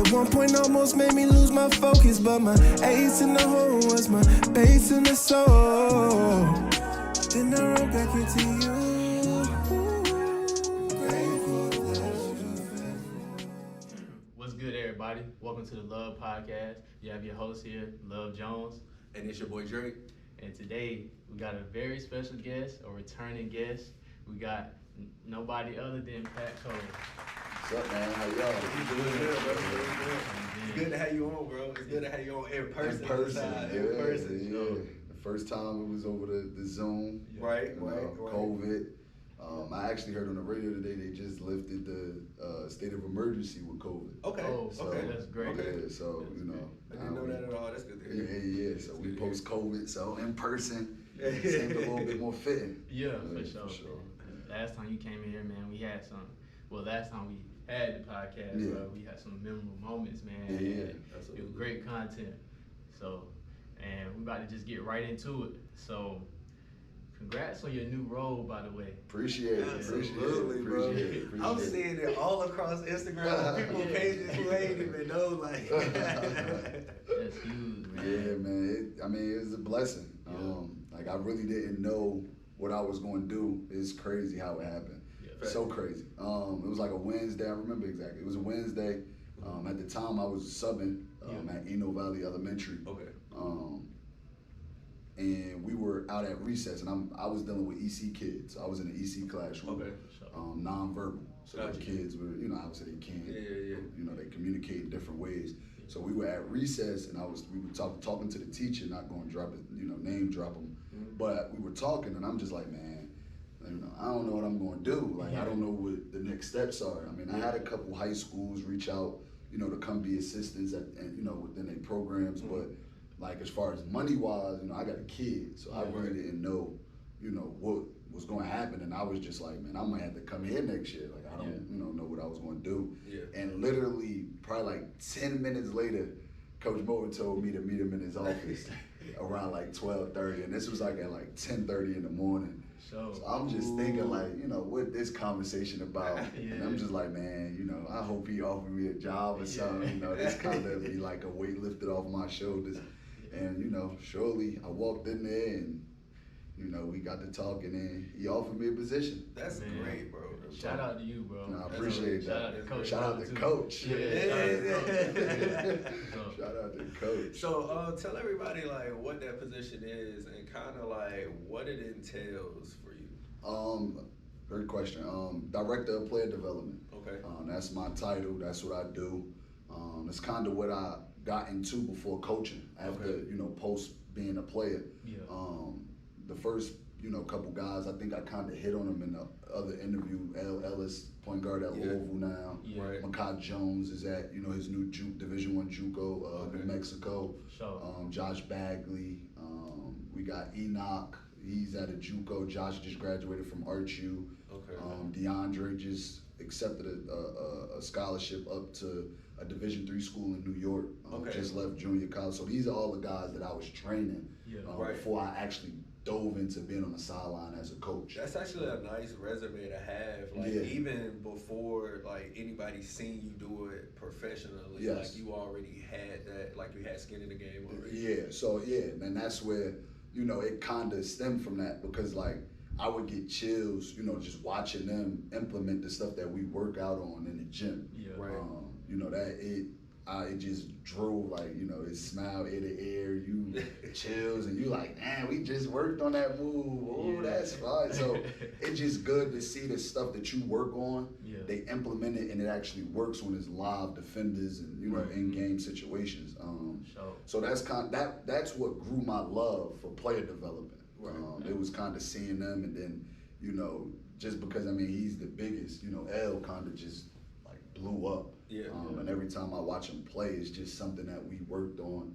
At one point almost made me lose my focus, but my ace in the hole was my base in the soul. Then I wrote back into you. Grateful that you. What's good, everybody? Welcome to the L.U.V podcast. You have your host here, L.U.V Jones. And it's your boy Drake. And today, we got a very special guest, a returning guest. We got nobody other than Pat Cole. What's up, man? How y'all? You doing good, bro? It's good to have you on, bro. It's good to have you on in person. In person. Yeah. The first time it was over the Zoom. Right. COVID. I actually heard on the radio today they just lifted the state of emergency with COVID. Okay. Okay, that's great. Okay, so you know. I didn't know that at all. That's good to hear. Yeah. So we post COVID, so in person seemed a little bit more fitting. Yeah, for sure. Last time you came in here, man, we had some. Well, last time we had the podcast, bro, we had some memorable moments, man. Yeah. It was great content. So, and we about to just get right into it. So, congrats on your new role, by the way. Appreciate it. Absolutely, bro. I'm seeing it all across Instagram. People pages who ain't even know, like. That's huge, man. Yeah, man. It was a blessing. Like I really didn't know what I was going to do. It's crazy how it happened. Yeah, so crazy. It was like a Wednesday. I remember exactly. It was a Wednesday. At the time, I was subbing at Valley Elementary. Okay. And we were out at recess, and I was dealing with EC kids. I was in an EC classroom. Okay. Nonverbal. So the kids were, obviously they can't. Yeah. They communicate in different ways. So we were at recess, and we were talking to the teacher, not going to drop it, name drop them, but we were talking, and I'm just like, man, I don't know what I'm going to do. Like, I don't know what the next steps are. I had a couple high schools reach out, to come be assistants within their programs, but like as far as money wise, I got a kid, so I really didn't know, what was going to happen, and I was just like, man, I might have to come here next year. Like, I don't, know what I was going to do. Yeah. And literally, probably like 10 minutes later, Coach Moore told me to meet him in his office around like 12:30, and this was like at like 10:30 in the morning. So I'm just thinking like, what this conversation about? And I'm just like, man, I hope he offered me a job or something. This kind of be like a weight lifted off my shoulders. And surely I walked in there and we got to talking and he offered me a position. That's great, bro. Shout out to you, bro. No, I appreciate that. Shout out to Coach. Yeah. Shout out to Coach. So tell everybody like what that position is and kind of like what it entails for you. Great question. Director of Player Development. Okay. That's my title. That's what I do. It's kind of what I got into before coaching. After post being a player. Yeah. The first couple guys, I think I kind of hit on them in the other interview. Ellis, point guard at Louisville now. Yeah. Right. Makai Jones is at his new Division I JUCO, New Mexico. Sure. Josh Bagley. We got Enoch. He's at a JUCO. Josh just graduated from ArchU. Okay. DeAndre just accepted a scholarship up to a Division III school in New York. Just left junior college. So these are all the guys that I was training before I actually dove into being on the sideline as a coach. That's actually a nice resume to have. Like even before like anybody seen you do it professionally, like you already had that, like you had skin in the game already. Yeah. So and that's where it kind of stemmed from that because like I would get chills, just watching them implement the stuff that we work out on in the gym. Yeah. Right. It just drove like, it smile ear to ear, you chills and you like, man, we just worked on that move. Oh, that's fine. So it's just good to see the stuff that you work on, they implement it and it actually works when it's live defenders and, in-game situations. So that's that's what grew my love for player development. Right. It was kind of seeing them and then, just because, he's the biggest, L kind of just like blew up. And every time I watch him play, it's just something that we worked on,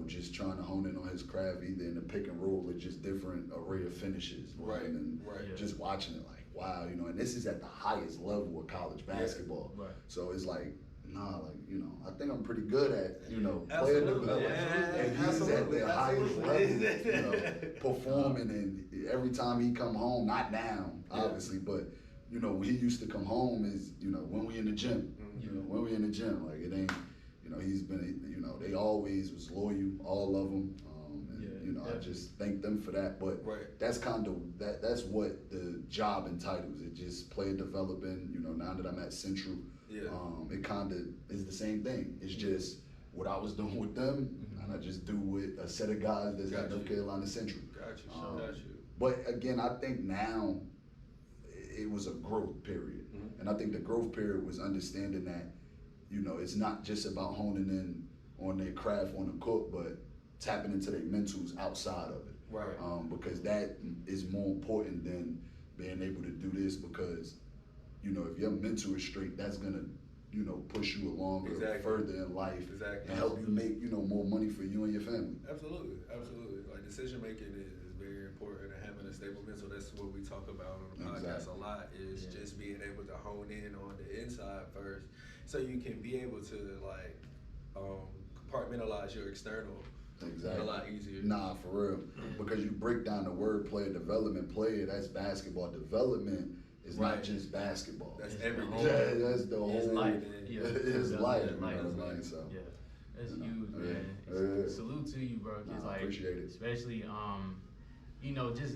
just trying to hone in on his craft, either in the pick and roll or just different array of finishes. And just watching it like, wow, and this is at the highest level of college basketball. Right. So it's like, I think I'm pretty good at, player development. And he's at the highest level, performing. And every time he come home, not now, obviously, but, when he used to come home is, when we in the gym. You know, when we in the gym, like it ain't. You know, he's been. You know, they always was loyal, all of them. You know, I just thank them for that. But that's kind of that's what the job entitles. It just player development. You know, now that I'm at Central, it kind of is the same thing. It's just what I was doing with them, and I just do with a set of guys that's at North Carolina Central. Got you. But again, I think now it was a growth period, and I think the growth period was understanding that, you know, it's not just about honing in on their craft on the court, but tapping into their mentals outside of it. Right. Because that is more important than being able to do this, because, you know, if your mental is straight, that's gonna, you know, push you along further in life and help you make, you know, more money for you and your family. Absolutely. Like decision making is very important, and having a stable mental. That's what we talk about on the podcast a lot. Is just being able to hone in on the inside first, so you can be able to like compartmentalize your external. Exactly. A lot easier. Nah, for real. Because you break down the word player development, that's basketball. Development is not just basketball. That's everything. That's the whole. It's life. It's life. So. Yeah. That's huge, man. Salute to you, bro. I appreciate it. Especially, you know, just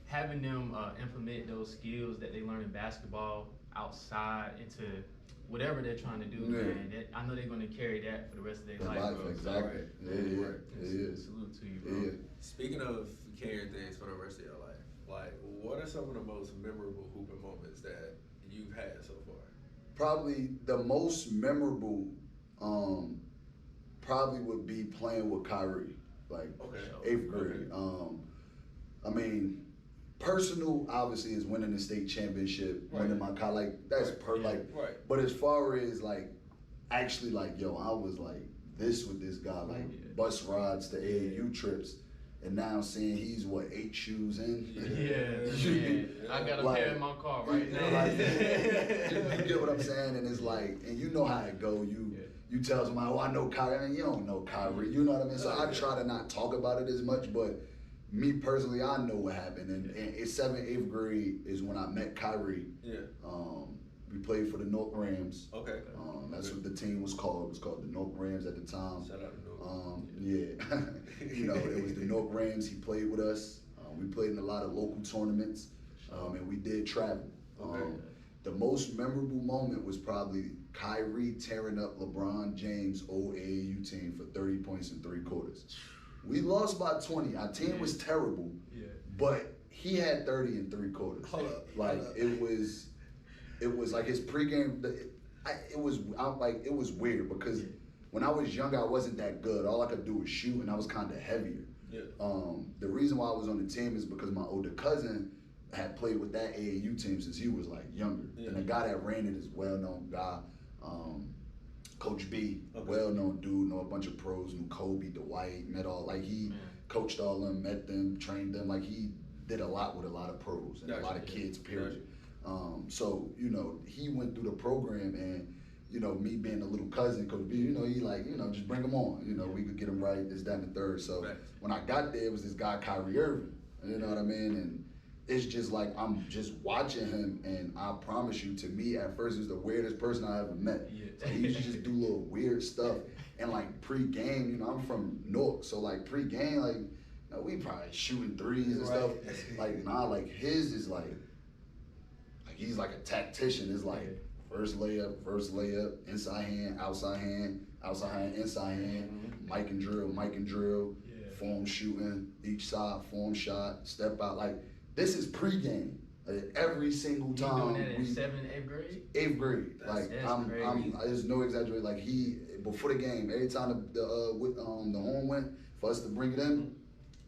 having them implement those skills that they learn in basketball outside into whatever they're trying to do, man. I know they're going to carry that for the rest of their life, bro. Exactly. Salute to you, bro. Speaking of carrying things for the rest of your life, like, what are some of the most memorable hooping moments that you've had so far? Probably the most memorable probably would be playing with Kyrie, like 8th grade. I mean, personal obviously is winning the state championship, winning my college, like that's But as far as like actually like, yo, I was like this with this guy, like bus rides to AAU trips, and now seeing he's 8 shoes in. I got a pair in my car right now. You get what I'm saying? And it's like, and you know how it go. You tell somebody, oh, I know Kyrie. I mean, you don't know Kyrie. You know what I mean? So I try to not talk about it as much, but me personally, I know what happened. And it's 7th, 8th grade is when I met Kyrie. We played for the North Rams. That's what the team was called. It was called the North Rams at the time. Shout out to North. You know, it was the North Rams. He played with us. We played in a lot of local tournaments, and we did travel. The most memorable moment was probably Kyrie tearing up LeBron James' old AAU team for 30 points in 3 quarters. We lost by 20. Our team was terrible, but he had 30 in 3 quarters. It was like his pregame. It was weird because when I was younger, I wasn't that good. All I could do was shoot, and I was kind of heavier. The reason why I was on the team is because my older cousin had played with that AAU team since he was like younger. And the guy that ran it is a well-known guy, Coach B, well-known dude, know a bunch of pros, knew Kobe, Dwight, met all, like he coached all of them, met them, trained them, like he did a lot with a lot of pros and a lot of kids, period. So, you know, he went through the program, and, you know, me being a little cousin, Coach B, you know, he like, you know, just bring him on. You know, we could get him right, this, that, and the third. So when I got there, it was this guy, Kyrie Irving. You know what I mean? And it's just like, I'm just watching him, and I promise you, to me, at first, he was the weirdest person I ever met. So he used to just do little weird stuff. And like pre-game, you know, I'm from Newark, so like pre-game, like, you know, we probably shooting threes and stuff. Like, nah, like his is like he's like a tactician. It's like first layup, inside hand, outside hand, inside hand, Mike and drill, form shooting, each side, form shot, step out. Like, this is pregame. Like, every single time. You doing that in 7th, 8th grade? 8th grade. Like, there's no exaggeration. Like, he, before the game, every time the horn went for us to bring it in,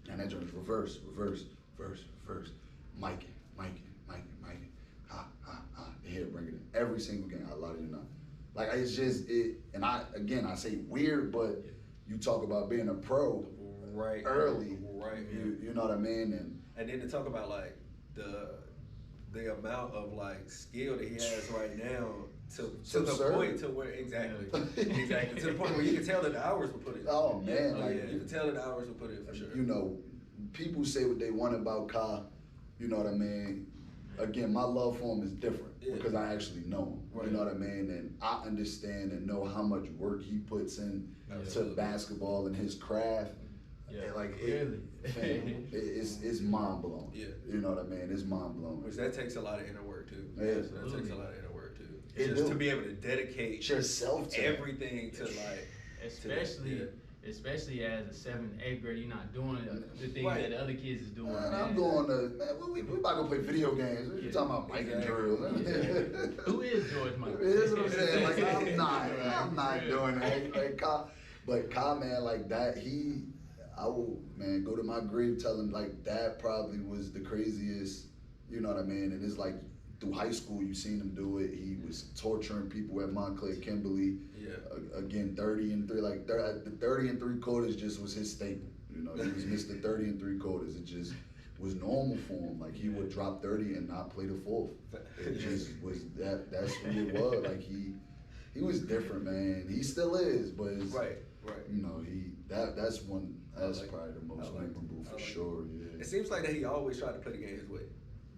and that joint was reverse, Mike, here, bring it in. Every single game, I lie to you not. Like, it's just, and I say weird, but you talk about being a pro early. You know what I mean? And then to talk about, like, the amount of, like, skill that he has right now to the point to where, exactly, to the point where you can tell that the hours were put in. Oh, man. You can tell that the hours were put in for sure. You know, people say what they want about Kai, you know what I mean? again, my love for him is different because I actually know him. Right. You know what I mean? And I understand and know how much work he puts in to basketball and his craft. Yeah, And like really. it's mind blowing. Yeah. You know what I mean? It's mind blowing. Which that takes a lot of inner work too. Yeah. That takes a lot of inner work too. It Just do. to be able to dedicate yourself to everything to like, especially as a 7th, 8th grade, you're not doing the things that the other kids is doing. Man, I'm going to we about to play video games. What you talking about, Mike and drills? Who is George Michael? That's what I'm saying. Like I'm not doing that. Like, Kyle, man, like that. I will, man, go to my grave telling like that probably was the craziest. You know what I mean? And it's like through high school, you seen him do it. He was torturing people at Montclair, Kimberly. Yeah. Again, 30 and 3. Like the 30 and 3 quarters just was his staple. You know, he was Mr. 30 and 3 quarters. It just was normal for him. Like he would drop 30 and not play the fourth. It just was that. That's who it was. Like he was different, man. He still is, but it's, right. You know, that's probably the most memorable for sure. Yeah. It seems like that he always tried to play the game his way.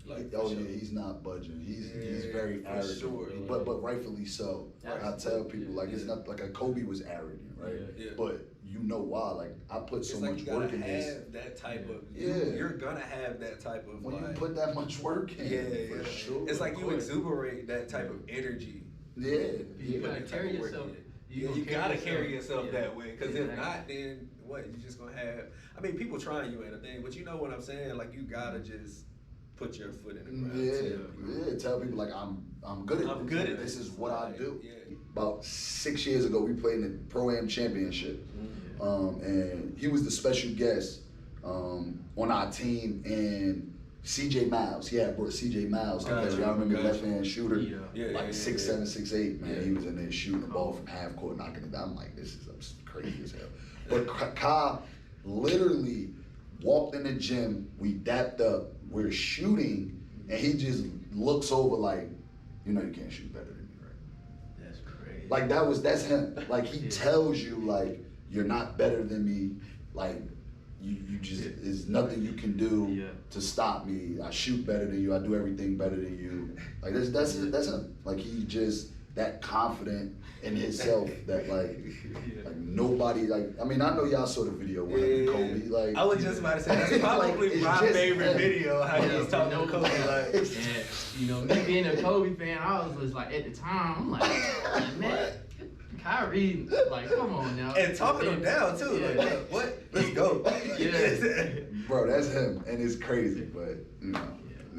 Like, yeah, he's not budging. He's very arrogant, sure. but rightfully so. Like, I tell people, like it's not like a Kobe was arrogant, right? Yeah. But you know why? Like I put so much work in this. That type of you're gonna have that type of when you put that much work in. For sure. It's like you exuberate that type of energy. Yeah, you gotta carry yourself. You gotta carry yourself that way, because if not, then what? You're just gonna have. I mean, people trying you ain't a thing, but you know what I'm saying. Like you gotta just put your foot in the ground. Yeah. Tell people like I'm good at this. Good at this. Is what I do. Yeah. About 6 years ago, we played in the Pro-Am Championship, and he was the special guest on our team. And C.J. Miles, he had brought C.J. Miles to play. Y'all remember left-hand shooter, 6'7", 6'8". Man, he was in there shooting the ball from half court, knocking it down. I'm like, this is crazy as hell. But Kyle literally walked in the gym. We dapped up. We're shooting, and he just looks over like, you know, you can't shoot better than me, right? That's crazy. Like that's him. Like he tells you like you're not better than me. Like you just there's nothing you can do to stop me. I shoot better than you. I do everything better than you. Like that's him. Like he just that confident in himself that like nobody like. I mean, I know y'all saw the video with Kobe. Like I was just about to say that's probably like, my favorite video. How he was talking to Kobe. Like, and, you know, me being a Kobe fan, I was just like at the time, I'm like, man, Kyrie, like, come on now. And talking him down too. Like, what? Let's go. Bro, that's him, and it's crazy, but you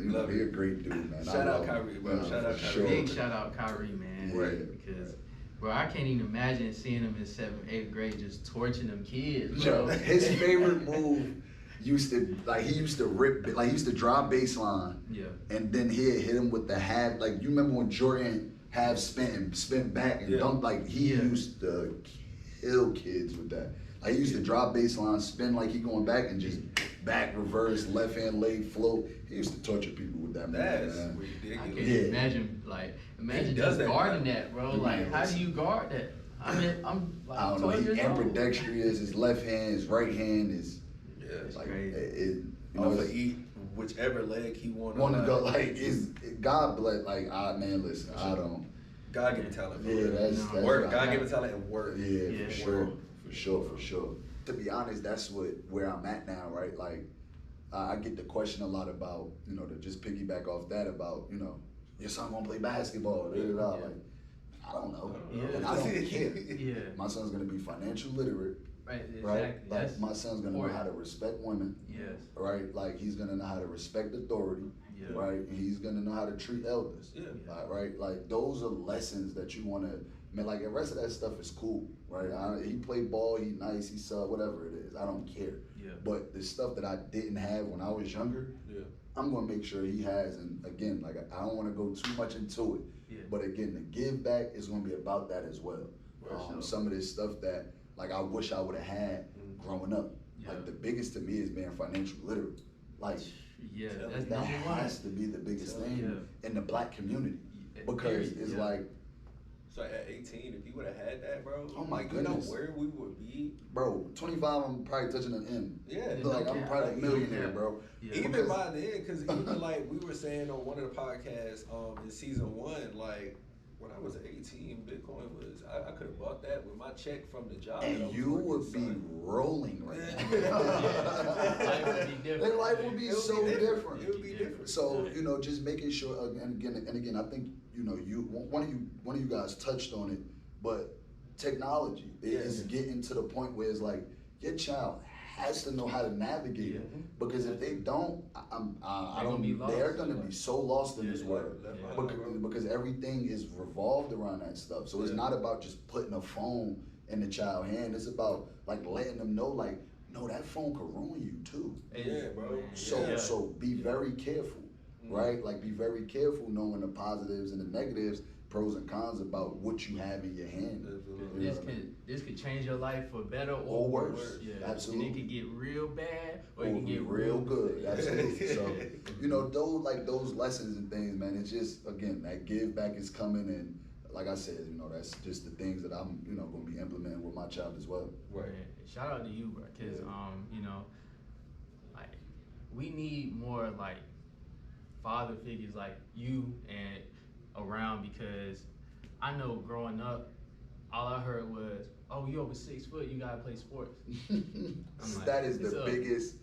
know, he a great dude, man. Shout out Kyrie, bro. Shout out Kyrie. Big shout out Kyrie, man. Right. Because, bro, I can't even imagine seeing him in 7th, 8th grade just torching them kids, Yo, bro. his favorite move he used to rip, like he used to drive baseline. Yeah. And then he'd hit him with the half, like you remember when Jordan half spin back and dunk, like he used to kill kids with that. Like he used to drop baseline, spin like he going back and just back, reverse, left hand leg, float. He used to torture people with that. That's ridiculous. I can't imagine just guarding that, bro. Like, how do you guard that? I mean, I'm like, I don't know. He ambidextrous. His left hand, his right hand is like you know, to eat whichever leg he want to go. Like, is God bless? Like, man, listen, I don't. God given talent. That's work. God given talent and work. Yeah, for sure. To be honest, that's where I'm at now, right? Like, I get the question a lot about, you know, to just piggyback off that about, you know, your son gonna play basketball. Like, I don't know, and I don't care. My son's gonna be financial literate. Right, exactly. Right? Like my son's gonna know how to respect women. Yes. Right? Like he's gonna know how to respect authority. Yeah. Right? And he's gonna know how to treat elders. Yeah. Right? Like those are lessons that you wanna, man, like the rest of that stuff is cool, right? He played ball, he nice, he sub, whatever it is. I don't care. Yeah. But the stuff that I didn't have when I was younger, I'm gonna make sure he has. And again, like I don't wanna go too much into it. Yeah. But again, the give back is gonna be about that as well. Some of this stuff that like I wish I would have had growing up. Yeah. Like the biggest to me is being financial literate. Like that has to be the biggest thing in the black community. Because it's like So at 18, if you would have had that, bro, oh my like, goodness, you know where we would be, bro. 25, I'm probably touching an M. Yeah, Like I'm probably a millionaire, bro. Yeah. Even Because- by then, because even like we were saying on one of the podcasts in season 1, like when I was 18, Bitcoin was I could have bought that with my check from the job. that I And was you working, would be son. rolling right Yeah. Life would be different. Their life would be It would so be different. It would be different. So you know, just making sure, and again, I think you know, one of you guys touched on it, but technology is getting to the point where it's like your child has to know how to navigate it, because if they don't, they're gonna be so lost in this world, because everything is revolved around that stuff. So it's not about just putting a phone in the child's hand. It's about like letting them know, like, no, that phone could ruin you too. Yeah, bro. So be very careful, right? Like be very careful knowing the positives and the negatives, pros and cons about what you have in your hand. This could change your life for better Or worse. Yeah. Absolutely. And it could get real bad, or Or it can get real good. Absolutely. So, you know, those lessons and things, man, it's just, again, that give back is coming, and like I said, you know, that's just the things that I'm, you know, gonna be implementing with my child as well. Right. Shout out to you, bro, because you know, like we need more like father figures like you and around, because I know growing up, all I heard was, "Oh, you over 6 foot, you gotta play sports." Like, that is the biggest.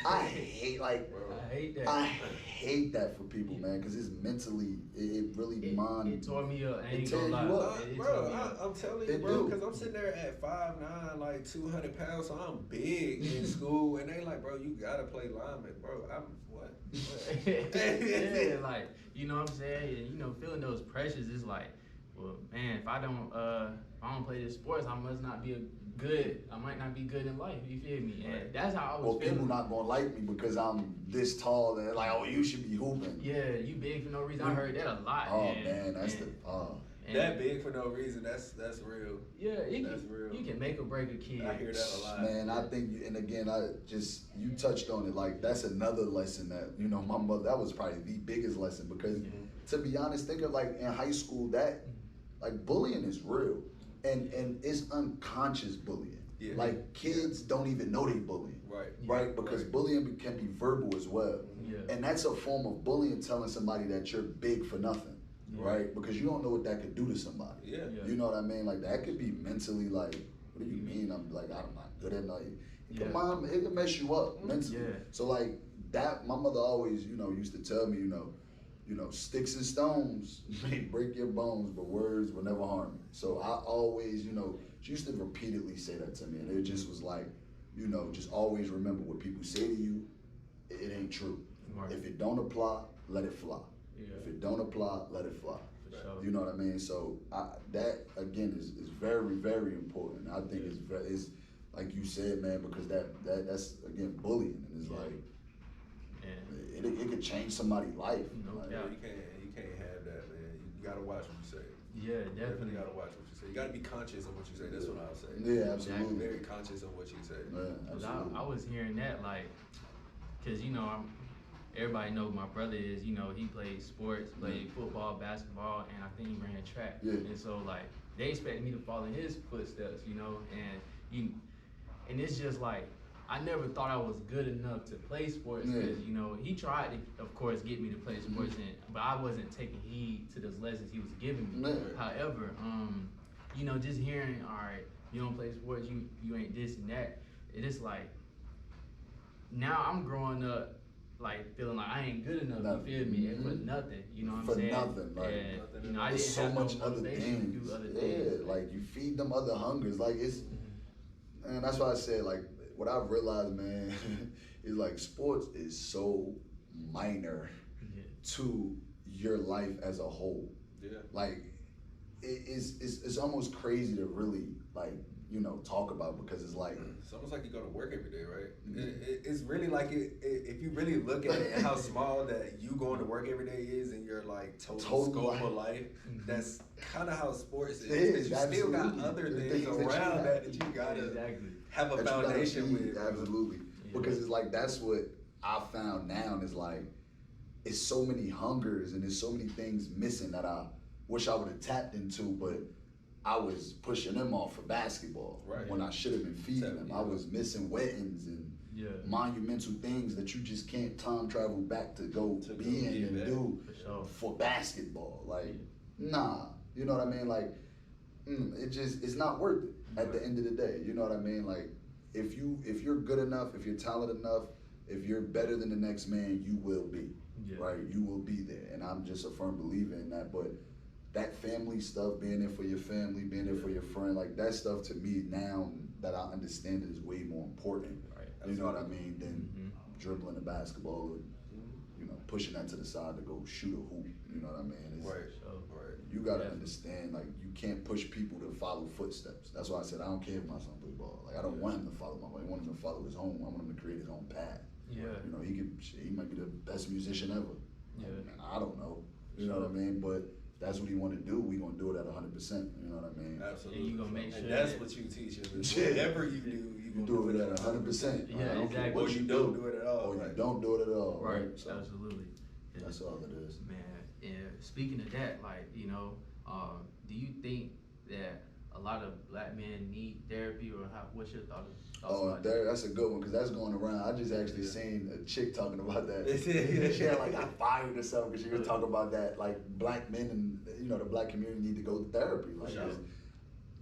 I hate that. I hate that for people, man, because it's mentally, it really It tore me up. I ain't it gonna tears lie. you up. Bro, I'm telling you, It bro, do. because I'm sitting there at 5'9", like 200 pounds, so I'm big in school, and they like, bro, you gotta play lineman, bro. I'm what? Yeah, like, you know what I'm saying? And, you know, feeling those pressures is like, well, man, if I don't play this sports, I might not be good in life. You feel me? And that's how I was Well, feeling. people not gonna like me because I'm this tall, and they're like, oh, you should be hooping. Yeah, you big for no reason. I heard that a lot. Oh man, that's that big for no reason. That's real. Yeah, That's real. You can make or break a kid. I hear that a lot. Man, I think, and again, you touched on it. Like that's another lesson that, you know, my mother. That was probably the biggest lesson, because to be honest, think of like in high school, that like bullying is real, and it's unconscious bullying. Yeah. Like kids don't even know they bullying. Right, because bullying can be verbal as well. Yeah. And that's a form of bullying, telling somebody that you're big for nothing. Right? Because you don't know what that could do to somebody. Yeah. You know what I mean? Like that could be mentally like, what do you mean? I'm not good at night. It can mess you up mentally. Yeah. So like that, my mother always, you know, used to tell me, you know, sticks and stones may break your bones, but words will never harm you. So I always, you know, she used to repeatedly say that to me, and it just was like, you know, just always remember what people say to you, it ain't true. Right. If it don't apply, let it fly. Yeah. If it don't apply, let it fly. For sure. You know what I mean? So that again is very, very important. I think it's like you said, man, because that's again bullying, and it's like it could change somebody's life. No Like, doubt. You can't have that, man. You gotta watch what you say. Yeah, definitely. You gotta watch what you say. You gotta be conscious of what you say. That's what I'll say. Yeah, absolutely. Very conscious of what you say. Yeah, absolutely. I was hearing that, like, cause you know, everybody know who my brother is. You know, he played sports, played football, basketball, and I think he ran track. Yeah. And so like they expected me to follow in his footsteps, you know, and it's just like I never thought I was good enough to play sports, because you know he tried to, of course, get me to play sports, but I wasn't taking heed to those lessons he was giving me. However, you know, just hearing, all right, you don't play sports, you ain't this and that. It is like now I'm growing up like feeling like I ain't good enough. You feel me? And for nothing, you know what I'm saying? For nothing, like, and, you know, I there's didn't so have much no other motivation things. to do other things. Yeah, like you feed them other hungers. Like it's, and that's why I said, like, what I've realized, man, is like sports is so minor to your life as a whole. Yeah. Like it's almost crazy to really like, you know, talk about, because it's like it's almost like you go to work every day, right? It's really like if you really look at it, how small that you going to work every day is in your like total scope of life. That's kind of how sports is. You still got other things around that you gotta have a foundation with. Absolutely, because it's like that's what I found now. And it's like it's so many hungers and there's so many things missing that I wish I would have tapped into, but I was pushing them off for basketball when I should have been feeding them. I was missing weddings and monumental things that you just can't time travel back to go be in and do for basketball. Like, nah, you know what I mean? Like, it's not worth it at the end of the day. You know what I mean? Like, if you're good enough, if you're talented enough, if you're better than the next man, you will be, right? You will be there. And I'm just a firm believer in that. But that family stuff, being there for your family, being there for your friend, like that stuff to me now that I understand is way more important. You know what I mean? Than dribbling the basketball, or, you know, pushing that to the side to go shoot a hoop. You know what I mean? You gotta understand, like, you can't push people to follow footsteps. That's why I said I don't care if my son play ball. Like, I don't want him to follow my way. I want him to follow his own. I want him to create his own path. You know, he might be the best musician ever. Like, man, I don't know. You know what I mean? But that's what he want to do. We gonna do it at 100%. You know what I mean? Absolutely. And you gonna make sure. And that's what you teach him. Whatever you do, you do it at 100%. Yeah, exactly. Or you don't do it at all. Or you don't do it at all. Right. So Absolutely. that's all it is. Man, and speaking of that, like, you know, do you think that a lot of black men need therapy, or what's your thoughts about that? That's a good one, because that's going around. I just actually seen a chick talking about that. She had like got fired or something because she was talking about that, like, black men and, you know, the black community need to go to therapy. Like,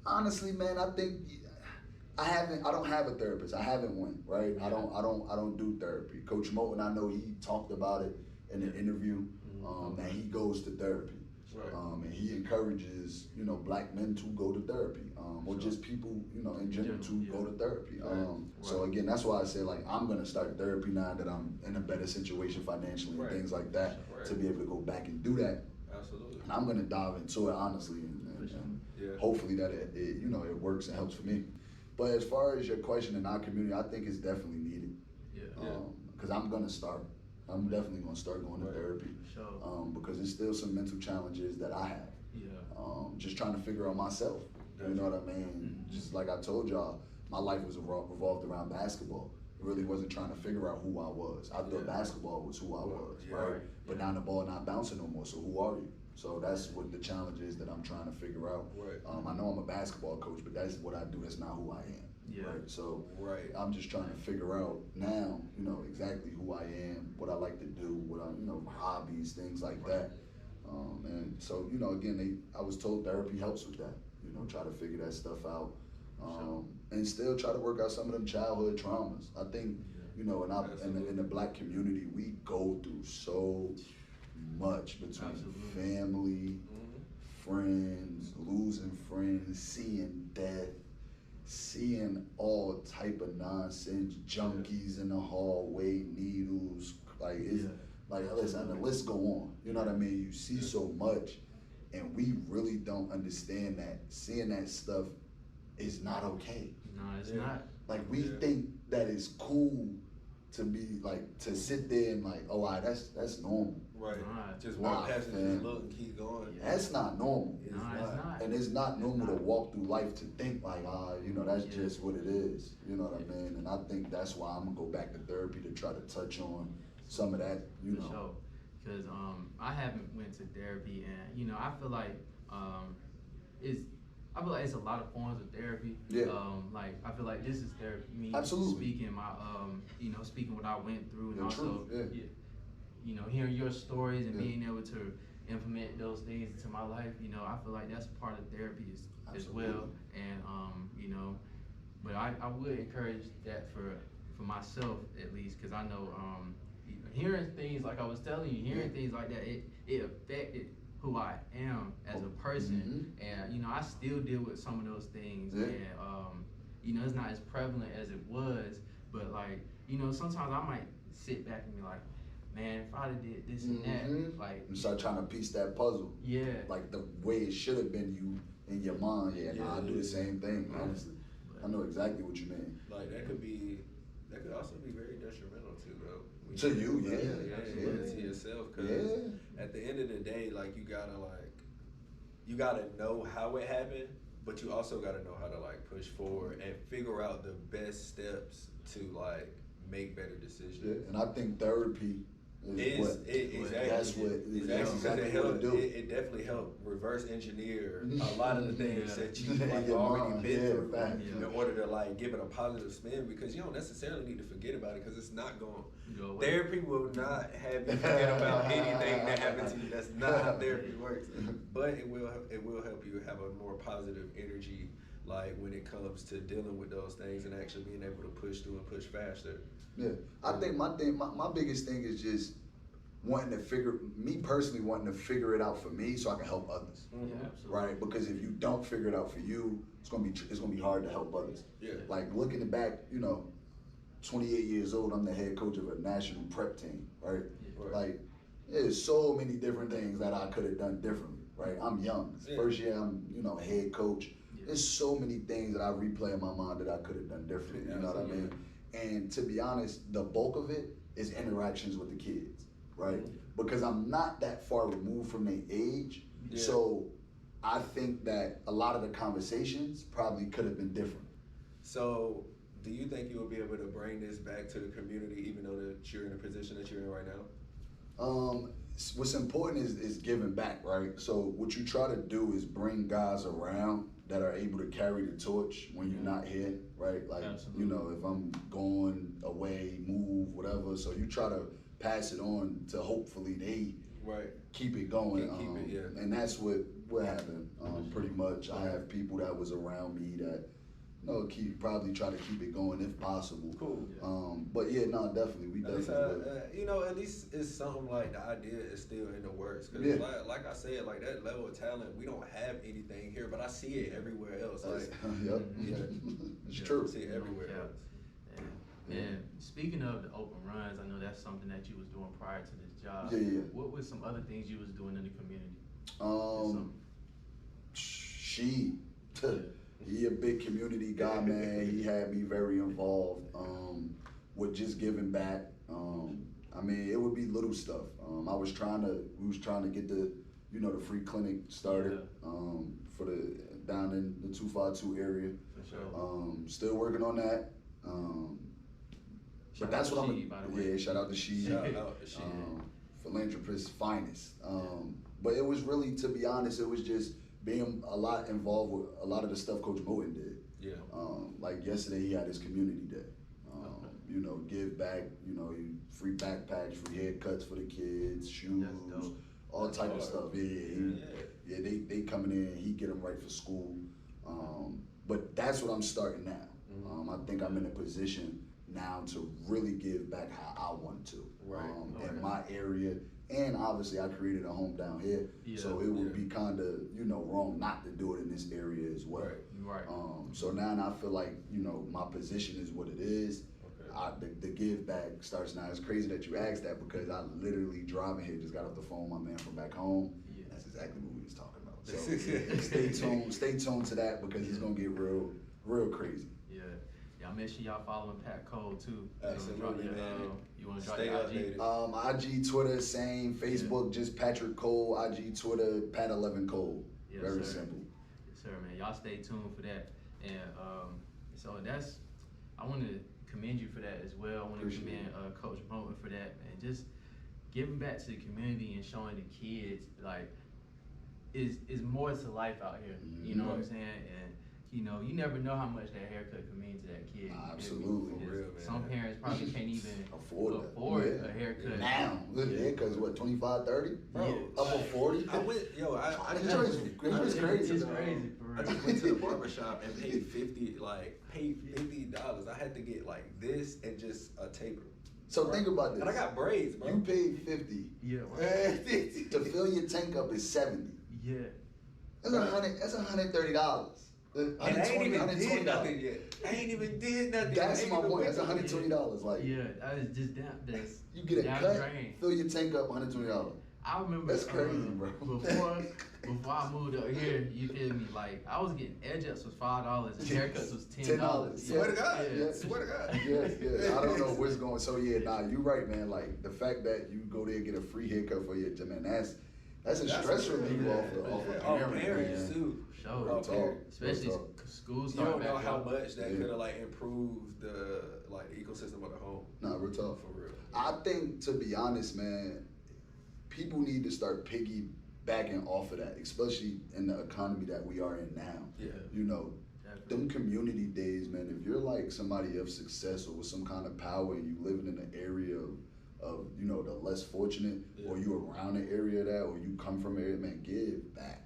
honestly, man, I think I don't have a therapist. I haven't one, right? I don't do therapy. Coach Moten, I know he talked about it in an interview, that he goes to therapy. And he encourages, you know, black men to go to therapy, or just people, you know, in general to go to therapy. So again, that's why I say, like, I'm gonna start therapy now that I'm in a better situation financially and things like that, to be able to go back and do that. Absolutely. And I'm gonna dive into it honestly, and hopefully that it you know, it works and helps for me. But as far as your question in our community, I think it's definitely needed. Because I'm gonna start. I'm definitely gonna start going to therapy. Because there's still some mental challenges that I have. Just trying to figure out myself. You know what I mean? Just like I told y'all, my life was revolved around basketball. It really wasn't trying to figure out who I was. I thought basketball was who I was, right? But now the ball not bouncing no more, so who are you? So that's what the challenge is that I'm trying to figure out. I know I'm a basketball coach, but that's what I do. That's not who I am. Right? So I'm just trying to figure out now, you know, exactly who I am, what I like to do, what I, you know, hobbies, things like that. And so, you know, again, I was told therapy helps with that. You know, try to figure that stuff out, and still try to work out some of them childhood traumas. I think, you know, in the black community, we go through so much between family, friends, losing friends, seeing death, seeing all type of nonsense, junkies in the hallway, needles, like it's like, listen, the list go on. You know what I mean? You see so much, and we really don't understand that seeing that stuff is not okay. No, it's not. Like, we think that it's cool to be like, to sit there and like, oh, that's normal. Just walk past and just look and keep going. That's not normal. It's not. And it's not normal to walk through life to think like, you know, that's just what it is. You know what I mean? And I think that's why I'm gonna go back to therapy, to try to touch on some of that, you know. For sure. Because I haven't went to therapy, and, you know, I feel like it's a lot of forms of therapy. Like, I feel like this is therapy. Me speaking my, you know, speaking what I went through, and also, you know, hearing your stories and being able to implement those things into my life. You know, I feel like that's part of therapy as well. And you know, but I would encourage that for myself at least, because I know hearing things like I was telling you, hearing things like that, it affected who I am as a person. And, you know, I still deal with some of those things. And, you know, it's not as prevalent as it was, but, like, you know, sometimes I might sit back and be like, man, if I'd have did this and that, like, you start trying to piece that puzzle. Like the way it should have been, you in your mind. I do the same thing, honestly. I know exactly what you mean. Like, that could also be very detrimental too, though. To you, to yourself, because at the end of the day, like, you gotta know how it happened, but you also gotta know how to, like, push forward and figure out the best steps to, like, make better decisions. And I think therapy That's what it definitely helped reverse engineer a lot of the things that you already been through in order to like give it a positive spin, because you don't necessarily need to forget about it, because it's not going. Therapy will not have you forget about anything that happened to you. That's not how therapy works. But it will help you have a more positive energy, like when it comes to dealing with those things and actually being able to push through and push faster. Yeah, I think my biggest thing is just wanting to figure it out for me so I can help others. Mm-hmm. Right? Because if you don't figure it out for you, it's gonna be hard to help others. Yeah. Like looking back, 28 years old, I'm the head coach of a national prep team, right? Right. Like, there's so many different things that I could have done differently, right? I'm young. First year, I'm, a head coach. Yeah. There's so many things that I replay in my mind that I could have done differently, you know what I mean? And to be honest, the bulk of it is interactions with the kids, right? Because I'm not that far removed from their age, so I think that a lot of the conversations probably could have been different. So, do you think you will be able to bring this back to the community, even though that you're in the position that you're in right now? What's important is giving back, right? So what you try to do is bring guys around that are able to carry the torch when you're not here, right? Like, Absolutely. If I'm going away, move, whatever. So you try to pass it on to hopefully they keep it going. And that's what happened, pretty much. I have people that was around me that probably try to keep it going if possible. Cool. But yeah, no, definitely, we definitely will. At least it's something like the idea is still in the works. Cause like I said, like that level of talent, we don't have anything here, but I see it everywhere else. Like, it's true. I see it everywhere else. And speaking of the open runs, I know that's something that you was doing prior to this job. Yeah. What was some other things you was doing in the community? He a big community guy, man. He had me very involved with just giving back. I mean, it would be little stuff. We was trying to get the free clinic started for down in the 252 area. For sure. Still working on that. But that's what shout out to She. Philanthropist finest. But it was really, to be honest, it was just being a lot involved with a lot of the stuff Coach Moten did. Yeah. Like yesterday, he had his community day. Give back. Free backpacks, free haircuts for the kids, shoes, all type of stuff. They coming in. He get them right for school. But that's what I'm starting now. I think I'm in a position now to really give back how I want to. In my area. And obviously, I created a home down here, so it would be kind of, wrong not to do it in this area as well. Right. So now I feel like, my position is what it is. The give back starts now. It's crazy that you asked that, because I literally driving here, just got off the phone with my man from back home. Yeah. That's exactly what we was talking about. So stay tuned to that, because it's gonna get real crazy. Y'all make sure y'all following Pat Cole too. Absolutely, man. You want to drop your IG? IG, Twitter, same. Facebook, just Patrick Cole. IG, Twitter, Pat11 Cole. Yes, Very sir. simple. Yes, sir, man. Y'all stay tuned for that. And so I want to commend you for that as well. I want to commend Coach Moten for that, and just giving back to the community and showing the kids like is more to life out here. You know what I'm saying? And you never know how much that haircut can mean to that kid. Absolutely. Some parents probably can't even afford a haircut. Now, haircut's what, 25, 30? Bro, up to 40? I went, it's crazy for real. I just went to the barbershop and paid $50. I had to get like this and just a taper. So think about this. And I got braids, bro. You paid 50. Yeah. Right. To fill your tank up is 70. Yeah. That's $130. And I ain't even did nothing yet. I ain't even did nothing. That's my point. That's $120. Like, that is just down. You get a cut, fill your tank up, $120. I remember that's crazy, bro. Before I moved up here, you feel me? Like I was getting edge-ups was $5 and haircuts was $10. Swear to God. Swear to God. Yes. I don't know what's going. So you're right, man. Like the fact that you go there and get a free haircut for your man, That's a stress reliever off of parents man. too. Sure. Especially schools. You don't know how much that could have like improved the like ecosystem of the home. Nah, real talk. For real. I think, to be honest, man, people need to start piggybacking off of that, especially in the economy that we are in now. Yeah. You know, them community days, man, if you're like somebody of success or with some kind of power and you living in an area of you know, the less fortunate, or you around the area of that, or you come from an area, man, give back.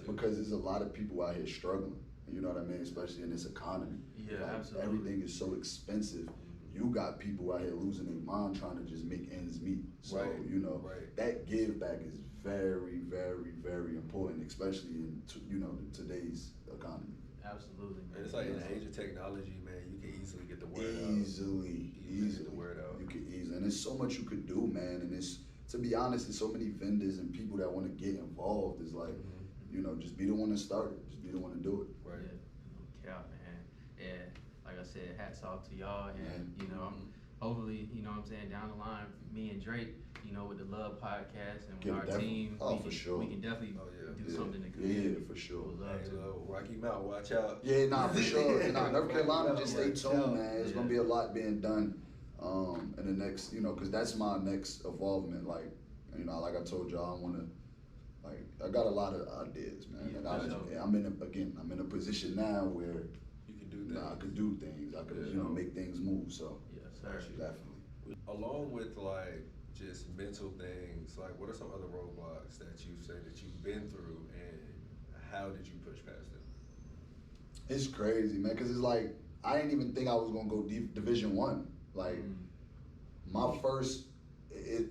Because there's a lot of people out here struggling, you know what I mean, especially in this economy. Yeah, like, absolutely. Everything is so expensive. You got people out here losing their mind trying to just make ends meet. So, you know, that give back is very, very, very important, especially in, you know, today's economy. Absolutely, man. And it's like in the age of technology, man, you can easily get the word out. Easily get the word out. You can easily, and there's so much you could do, man. And it's, to be honest, there's so many vendors and people that want to get involved. It's like, you know, just be the one to start it. Just be the one to do it. Right. Yeah, no cap, man. And like I said, hats off to y'all. And, you know, hopefully, you know what I'm saying, down the line, me and Drake, you know, with the L.U.V podcast and with our team, we can definitely do something in the community. Yeah, for sure. Rocky Mountain, watch out. Yeah, nah, for sure. Nah, North Carolina, just stay tuned, man. There's gonna be a lot being done in the next, you know, because that's my next involvement. Like, you know, like I told y'all, I got a lot of ideas, man. And I'm in a position now where you can do things. I could do things. I could, you know, make things move. So, definitely. Along with like just mental things, like what are some other roadblocks that you say that you've been through, and how did you push past them? It's crazy, man, because it's like I didn't even think I was gonna go Division I. Like my first,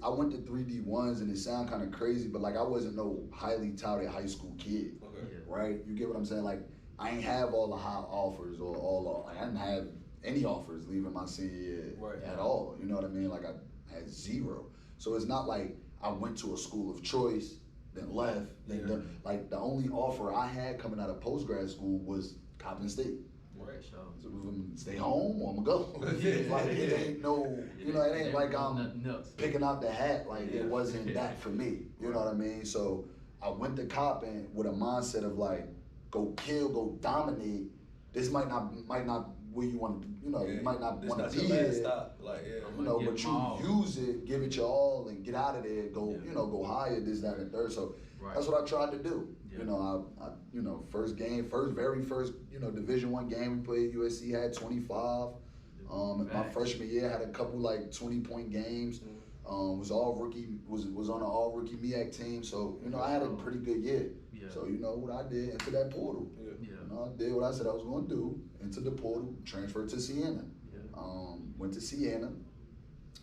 I went to 3D1s, and it sound kind of crazy, but like I wasn't no highly touted high school kid, right? You get what I'm saying? Like I ain't have all the high offers I didn't have any offers leaving my senior year at all. You know what I mean? Like I had zero. So it's not like I went to a school of choice, then left. Like the only offer I had coming out of post-grad school was Coppin State. So stay home or I'm gonna go. Like it ain't no, you know, it ain't like I'm picking out the hat. Like it wasn't that for me. You know what I mean? So I went to Coppin with a mindset of like, go kill, go dominate. This might not where you want to, you know, you might not want to be here. You know, but you use it, give it your all, and get out of there. Go, you know, go higher. This, that, and third. So that's what I tried to do. You know, I you know, very first, you know, Division I game we played, USC had 25. My freshman year had a couple like 20-point games. Was on an all rookie MEAC team. So you know, I had a pretty good year. So you know what I did into that portal. You know, I did what I said I was going to do into the portal. Transferred to Siena. Went to Siena.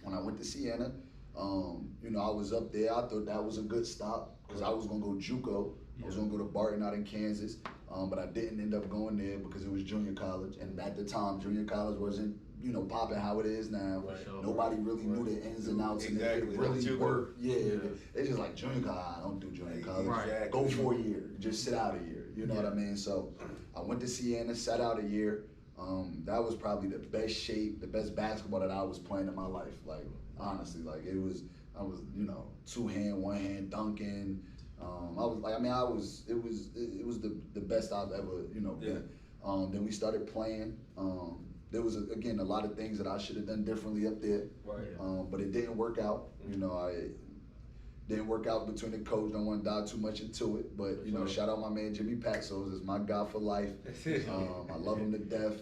When I went to Siena, you know, I was up there. I thought that was a good stop because I was going to go JUCO. I was going to go to Barton out in Kansas, but I didn't end up going there because it was junior college. And at the time, junior college wasn't, you know, popping how it is now. Nobody really knew the ins and outs, and it really worked. It's just like junior college. I don't do junior college. Go for a year. Just sit out a year. You know what I mean? So I went to Siena, sat out a year. That was probably the best shape, the best basketball that I was playing in my life. Like honestly, like I was, you know, one hand dunking. It was the best I've ever, you know, been. Then we started playing. There was again a lot of things that I should have done differently up there, but it didn't work out. You know, it didn't work out between the coach. Don't want to dive too much into it, but you know, shout out my man Jimmy Paxos, is my guy for life. I love him to death.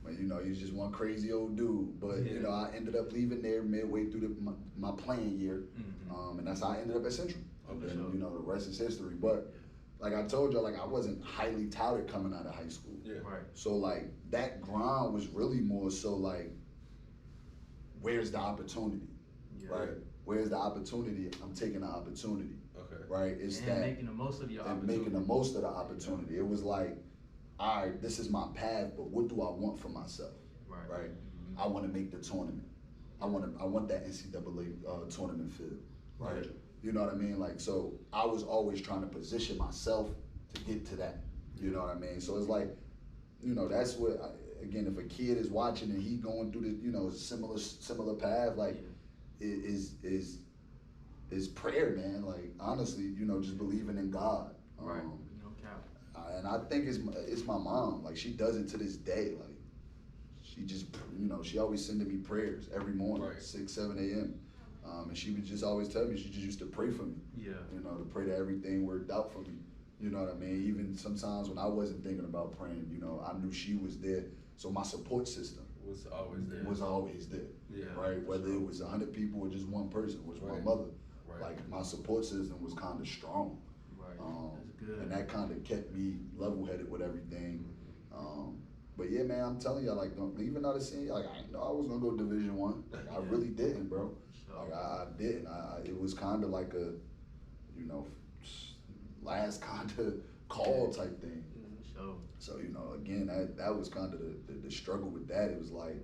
But you know, he's just one crazy old dude. But you know, I ended up leaving there midway through my playing year, and that's how I ended up at Central. And, you know, the rest is history. But like I told y'all, like I wasn't highly touted coming out of high school. So like that grind was really more so like, where's the opportunity? Right? Where's the opportunity? I'm taking the opportunity. Right? It's and that making the most of the opportunity. And making the most of the opportunity. It was like, all right, this is my path, but what do I want for myself? Right? I want to make the tournament. I want that NCAA tournament field. Right? You know what I mean? Like, so I was always trying to position myself to get to that. You know what I mean? So it's like, you know, that's what, again, if a kid is watching and he going through the, you know, similar path, like, it's is prayer, man. Like honestly, you know, just believing in God. Right. No cap. And I think it's my mom. Like she does it to this day. Like she just, you know, she always sending me prayers every morning, 6, 7 a.m. And she would just always tell me, she just used to pray for me. Yeah. You know, to pray that everything worked out for me. You know what I mean? Even sometimes when I wasn't thinking about praying, you know, I knew she was there. So my support system was always there. Was always there. Yeah. Right? Whether it was 100 people or just one person, which was my mother. Right. Like my support system was kind of strong. Right. That's good. And that kind of kept me level-headed with everything. But yeah, man, I'm telling you, like, even out of seeing, like, I didn't know I was gonna go Division I. Like, I really didn't, bro. Like, I didn't. It was kind of like a, you know, last kind of call type thing. So, you know, again, that was kind of the struggle with that. It was like,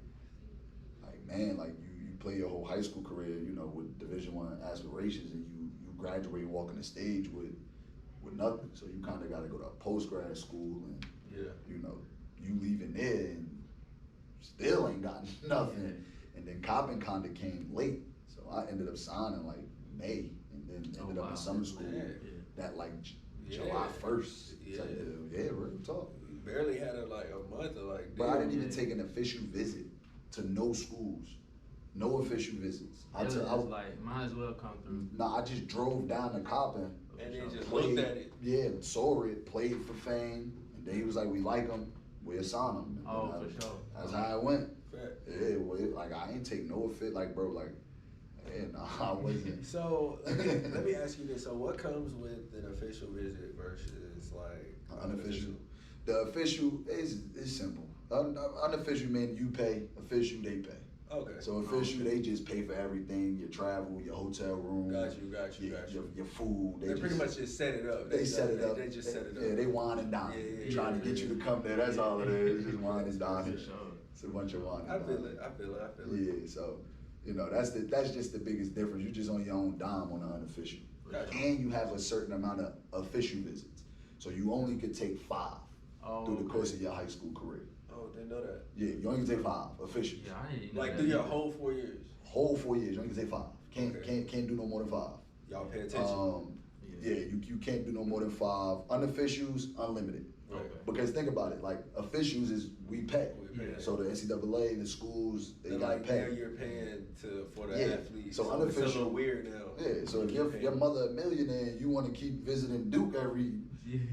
man, like you play your whole high school career, you know, with Division I aspirations, and you graduate walking the stage with nothing. So you kind of got to go to a post-grad school, and you know, you leaving there and still ain't got nothing. And then Coppin kind of came late, so I ended up signing like May, and then ended up in summer school that like July 1st. Real talk. We barely had a month of like. But I didn't even take an official visit to no schools, no official visits. I was like, might as well come through. Nah, I just drove down to Coppin and then just looked at it. Yeah, saw it, played for fame, and then he was like, "We like him, we assign him." For sure. That's how it went. Fair. Yeah, like I ain't take no offense, like bro, like, I wasn't. So let me ask you this: so what comes with an official visit versus like unofficial? The official is simple. Unofficial mean you pay. Official they pay. Okay. So official they just pay for everything: your travel, your hotel room. Got you. Your food. They pretty much just set it up. They set it up. They just set it up. Yeah, they wine and dine. Trying to get you to come there. That's all it is. It's just wine and dine. It's a bunch of wine. I feel it. Yeah. So, you know, that's just the biggest difference. You're just on your own dime on the unofficial, and you have a certain amount of official visits. So you only could take 5 through the course of your high school career. Oh, didn't know that. Yeah, you only can take 5 official. Yeah, I didn't know like that through your either. whole 4 years. Whole 4 years, you only can take 5. Can't do no more than 5. Y'all pay attention. You can't do no more than 5. Unofficials, unlimited. Okay. Because think about it, like officials is we pay. So the NCAA, the schools, they gotta like pay. Now you're paying for the athletes. So It's a unofficial little weird now. Yeah. So if your mother a millionaire and you want to keep visiting Duke every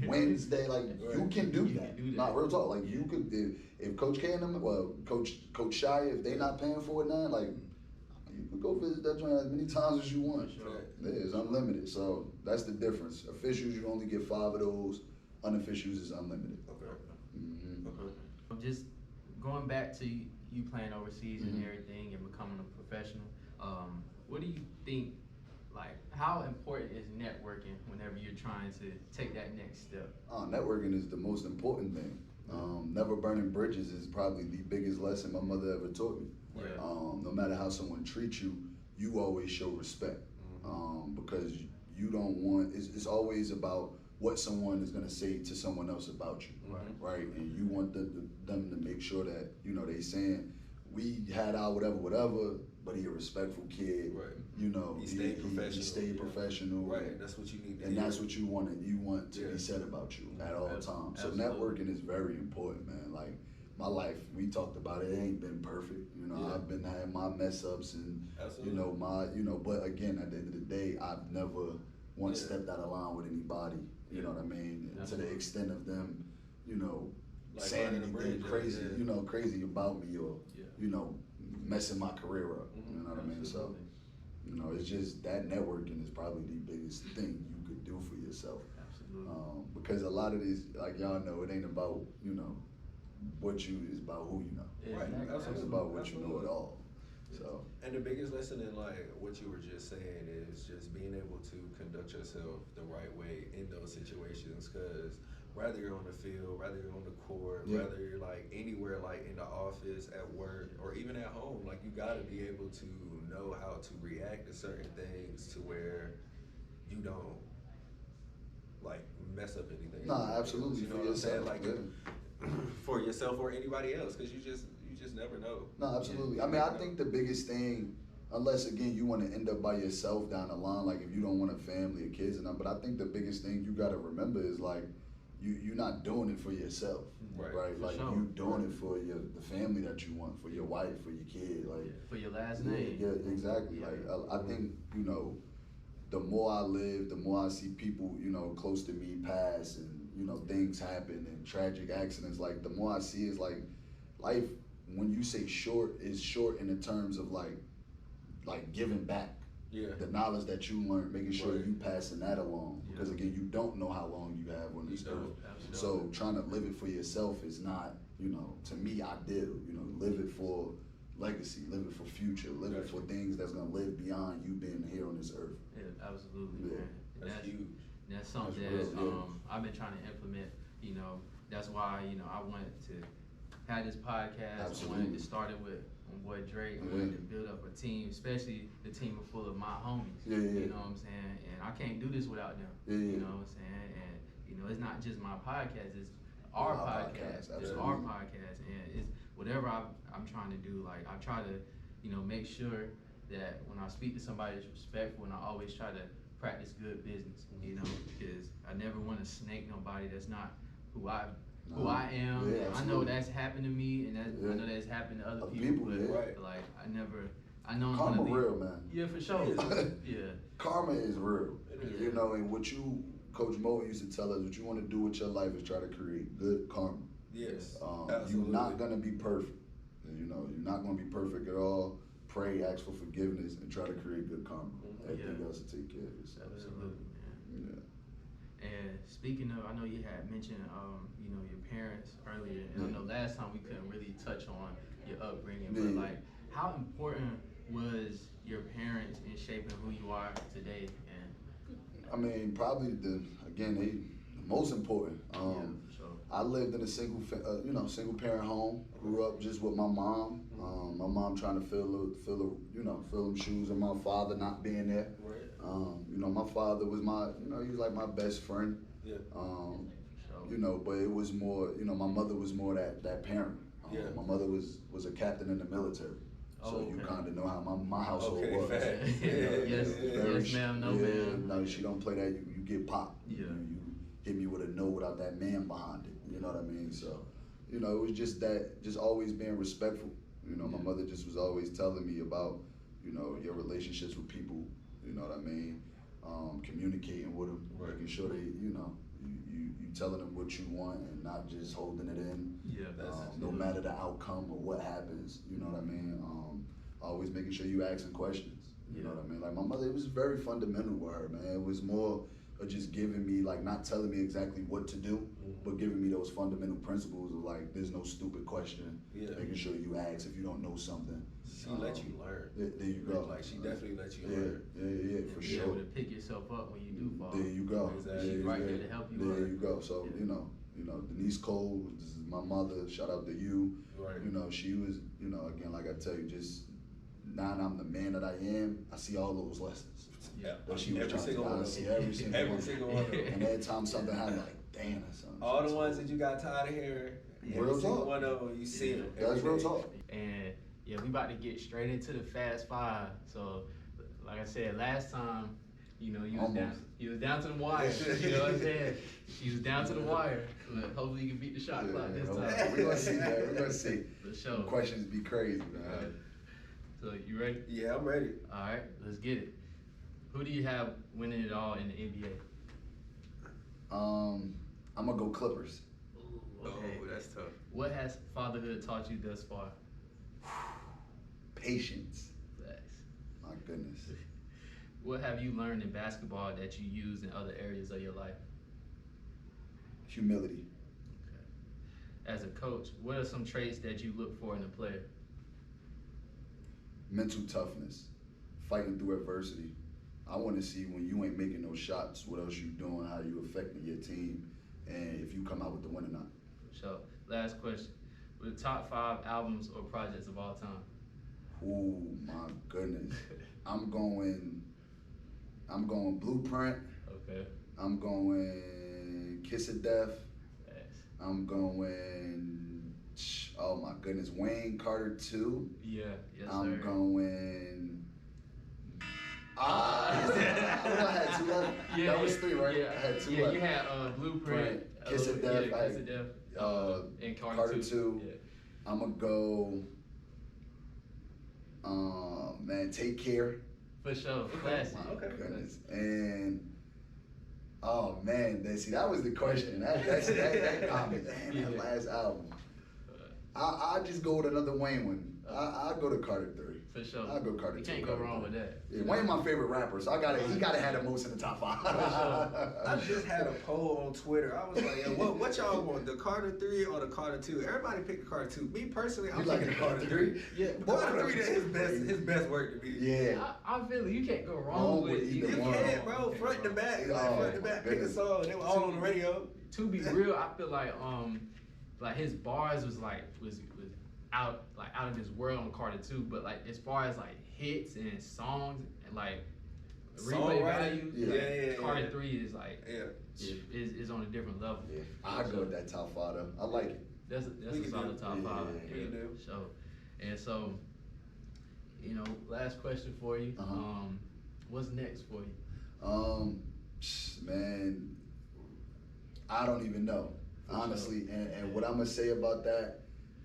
Wednesday, like you can do that. Not real talk. Like you could if Coach K and them, well, Coach Shia, if they not paying for it now, like you could go visit that joint as many times as you want. Sure. Yeah, it's unlimited. So that's the difference. Officials, you only get 5 of those. Unofficials is unlimited. Okay. Okay. Just going back to you playing overseas and everything and becoming a professional, what do you think, like, how important is networking whenever you're trying to take that next step? Networking is the most important thing. Never burning bridges is probably the biggest lesson my mother ever taught me. Right. No matter how someone treats you, you always show respect. Because you don't want, it's always about what someone is gonna say to someone else about you, right? And you want them to make sure that, you know, they saying, we had our whatever, but he a respectful kid, Right. You know, He stayed professional. He stayed professional, Right. That's what you need to and hear. that's what you want to be said about you at all times. So networking is very important, man. Like my life, we talked about it. It ain't been perfect, you know. I've been having my mess ups and you know but again, at the end of the day, I've never once stepped out of line with anybody. You know what I mean? To the extent of them, you know, Like saying burning a anything bridge, crazy, yeah. you know, crazy about me or you know, messing my career up. You know what I mean? So, you know, it's just that networking is probably the biggest thing you could do for yourself. Absolutely. Because a lot of this, like y'all know, it ain't about, you know, what you, it's about who you know. Yeah, Right. exactly. It's about what you know at all. So. And the biggest lesson in like what you were just saying is just being able to conduct yourself the right way in those situations. Because whether you're on the field, whether you're on the court, whether you're like anywhere, like in the office, at work, or even at home, like you got to be able to know how to react to certain things to where you don't like mess up anything. Nah, absolutely. You know what I'm saying? Like for yourself or anybody else, because you just never know. No, absolutely. I mean, I think the biggest thing unless again you want to end up by yourself down the line, like if you don't want a family or kids and that. But I think the biggest thing you got to remember is like you're not doing it for yourself, right? Like sure. you doing it for the family that you want, for your wife, for your kid, like for your last name. Yeah, exactly. Like I think the more I live, the more I see people close to me pass and things happen and tragic accidents. Like the more I see is like life. When you say short, is short in the terms of like giving back. Yeah. The knowledge that you learned, making sure you passing that along. Because again, you don't know how long you have on this earth. So trying to live it for yourself is not, to me, ideal. Live it for legacy, live it for future, live it for things that's gonna live beyond you being here on this earth. Yeah, absolutely, man. That's huge. That's something That's that real, I've been trying to implement. That's why I wanted to have this podcast. Absolutely. I wanted to start it with boy Drake. I wanted to build up a team, especially the team full of my homies. Yeah. You know what I'm saying? And I can't do this without them. You know what I'm saying? And it's not just my podcast. It's our podcast. It's our podcast, and it's whatever I'm trying to do. Like I try to, make sure that when I speak to somebody that's respectful, and I always try to practice good business. Because I never want to snake nobody that's not who I am. Yeah, I know that's happened to me, and I know that's happened to other people. But like I know I'm Karma gonna leave. real, man. Yeah, for sure. Yeah. Karma is real. Yeah. And what Coach Mo used to tell us, what you want to do with your life is try to create good karma. Yes. You're not gonna be perfect. You're not gonna be perfect at all. Pray, ask for forgiveness, and try to create good karma. Everything else will take care of itself. Absolutely, man. Yeah. And speaking of, I know you had mentioned, your parents earlier, and I know last time we couldn't really touch on your upbringing, but like, how important was your parents in shaping who you are today? And I mean, probably the most important. I lived in a single parent home. Grew up just with my mom. My mom trying to fill them shoes, and my father not being there. My father was he was like my best friend. Yeah. But it was more, my mother was more that parent. My mother was a captain in the military. So you kind of know how my household was. Yes, ma'am, no, ma'am. No, she don't play that. You get popped. Yeah. You hit me with a no without that man behind it. You know what I mean? So, it was just always being respectful. My mother just was always telling me about, your relationships with people. You know what I mean? Communicating with them, making sure they, you telling them what you want and not just holding it in. Yeah, no matter the outcome or what happens, you know what I mean? Always making sure you asking questions. You know what I mean? Like my mother, it was very fundamental with her, man. It was more of just giving me, like, not telling me exactly what to do, but giving me those fundamental principles of like, there's no stupid question. Making sure you ask if you don't know something. She let you learn. There you go. Like she definitely let you learn. Yeah, for sure. Be able to pick yourself up when you do fall. There you go. Exactly. She's right there to help you. There you go. So Denise Cole, this is my mother. Shout out to you. Right. She was, again, like I tell you, just now I'm the man that I am. I see all those lessons. Yeah. That she was Every trying single to one. see every single one. of them. And every time something happened, like, damn, that's something. All the ones that you got tired of hearing. Real Every single talk. one of them, you see them. That's real talk. And we about to get straight into the Fast Five. So, like I said, last time, you was down to the wire. You know what I'm saying? She was down to the wire. But hopefully you can beat the shot clock this time. We're gonna see, man. We're gonna see. For sure. The questions be crazy, man. So you ready? Yeah, I'm ready. All right, let's get it. Who do you have winning it all in the NBA? I'm gonna go Clippers. Okay. Oh, that's tough. What has fatherhood taught you thus far? Patience. Facts. My goodness. What have you learned in basketball that you use in other areas of your life? Humility. Okay. As a coach, what are some traits that you look for in a player? Mental toughness. Fighting through adversity. I want to see when you ain't making no shots, what else you doing, how you affecting your team, and if you come out with the win or not. So, last question. With the top 5 albums or projects of all time? Oh my goodness. I'm going Blueprint. Okay. I'm going Kiss of Death. Facts. I'm going, oh my goodness, Wayne Carter 2. Yeah, yes, I'm sir. going I had 2 left. Yeah, That was 3, right? Yeah, I had 2 yeah, left. you had Blueprint, Kiss of Death, Kiss of Death, and Carter 2. Yeah. I'm gonna go. Man, Take Care. For sure, classic. My goodness, and oh man, that was the question. That comment, that last album. I just go with another Wayne one. I go to Carter 3. For sure. I'll go Carter 2. You can't go wrong with that. Yeah, Wayne my favorite rapper, so he gotta have the most in the top 5. I just had a poll on Twitter. I was like, yo, what y'all want, the Carter 3 or the Carter 2? Everybody picked the Carter 2. Me personally, I'm like picking the Carter 3? Yeah, Carter 3 is his best work to me. Yeah. I feel it. You can't go wrong with either one. You can't, bro. Front to back, front to back, pick a song. They were all on the radio. To be real, I feel like his bars was out of this world on Carter 2, but like as far as like hits and songs and like replay values, Carter 3 is like is on a different level. Yeah, I go with that top 5 though. I like it. That's a solid top 5. Yeah, So, and so, last question for you. What's next for you? Man, I don't even know, honestly. And what I'm gonna say about that,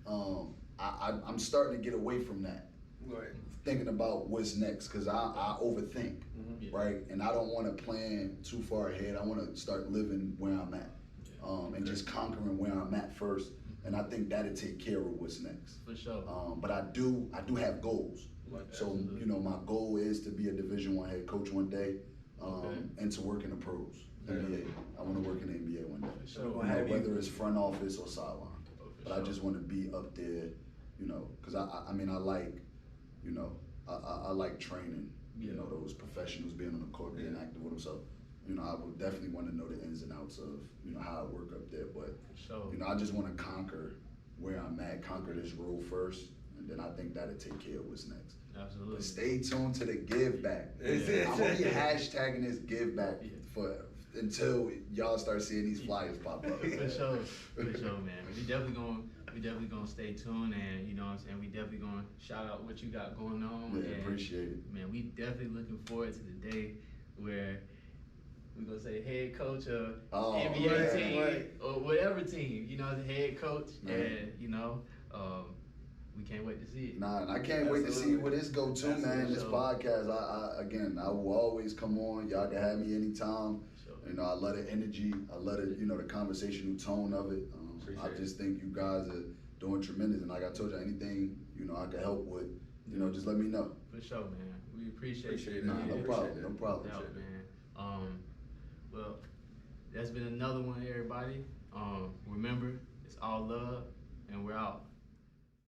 I'm starting to get away from that. Right. Thinking about what's next, because I overthink, right? And I don't want to plan too far ahead. I want to start living where I'm at, and just conquering where I'm at first. And I think that'll take care of what's next. For sure. But I do have goals. So my goal is to be a Division I head coach one day, and to work in the pros, NBA. I want to work in the NBA one day. Sure. Whether it's front office or sideline. But I just want to be up there, because I like, I like training, those professionals being on the court, being active with them. So, I would definitely want to know the ins and outs of, how I work up there. But, I just want to conquer where I'm at, conquer this role first, and then I think that'll take care of what's next. Absolutely. But stay tuned to the give back. I'm going to be hashtagging this give back until y'all start seeing these flyers pop up. For sure, man. We definitely gonna stay tuned, and you know what I'm saying, we definitely gonna shout out what you got going on. Yeah, and, appreciate it. Man, we definitely looking forward to the day where we gonna say head coach of NBA team or whatever team, the head coach, and we can't wait to see it. Nah, and I can't wait to see where this go to, man. This podcast, I will always come on. Y'all can have me anytime. I love the energy. I love it, the conversational tone of it. I just think you guys are doing tremendous. And like I told you, anything, I can help with, just let me know. For sure, man. We appreciate it. Nah, no problem. No problem. Man. Well, that's been another one, everybody. Remember, it's all love, and we're out.